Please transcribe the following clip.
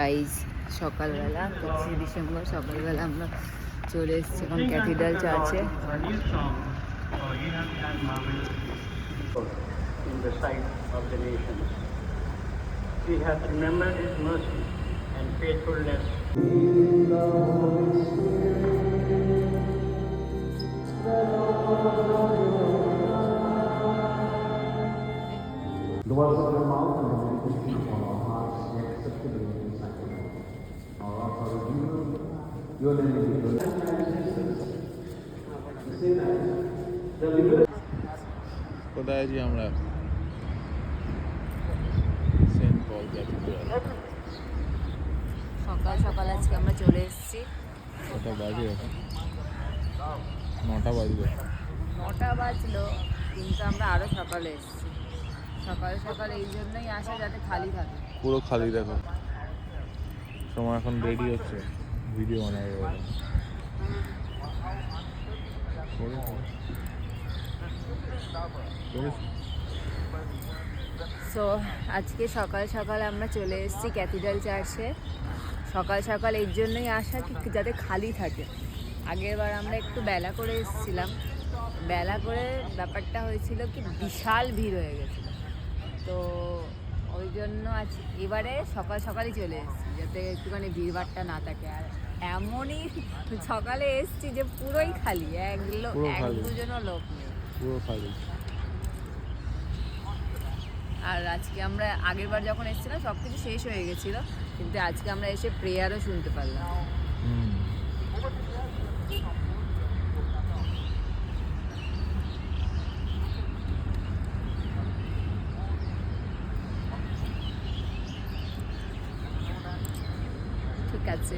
Guys সকালবেলা 25 December সকালবেলা আমরা চলে এসেছি এখন ক্যাথিড্রাল চার্চে। In the sight of the nations. He hath remembered his mercy and faithfulness. The words of our mouth and the meditation of our hearts be acceptable in His sight. Our Lord, our Redeemer, your name be glorified. কোথায় আছি আমরা? Saint পল cathedral. সকাল সকাল আজকে আমরা চলে এসেছি। কটা বাজে এখন? 9টা বাজবে। 9টা বাজলো, কিন্তু আমরা আরও সকালে এসেছি। সকাল সকাল এই জন্যই আসা যাতে খালি থাকে। পুরো খালি দেখো। সময় এখন রেডি হচ্ছে ভিডিও বানাবে বলে। সো আজকে সকাল সকাল আমরা চলে এসেছি ক্যাথিড্রাল চার্চে। সকাল সকাল এই জন্যই আসা কি যাতে খালি থাকে। আগের বার আমরা একটু বেলা করে এসেছিলাম, বেলা করে ব্যাপারটা হয়েছিল কি বিশাল ভিড় হয়ে গেছিল, তো ওই জন্য আজ এবারে সকাল সকালই চলে এসেছি যাতে একটুখানি ভিড়ভাড়টা না থাকে। আর এমনই সকালে এসেছি যে পুরোই খালি, এক দুজনও লোক নেই, পুরো খালি। আর আজকে আমরা আগের বার যখন এসেছিলাম সব কিছু শেষ হয়ে গেছিলো, কিন্তু আজকে আমরা এসে প্রেয়ারও শুনতে পারলাম। ঠিক আছে।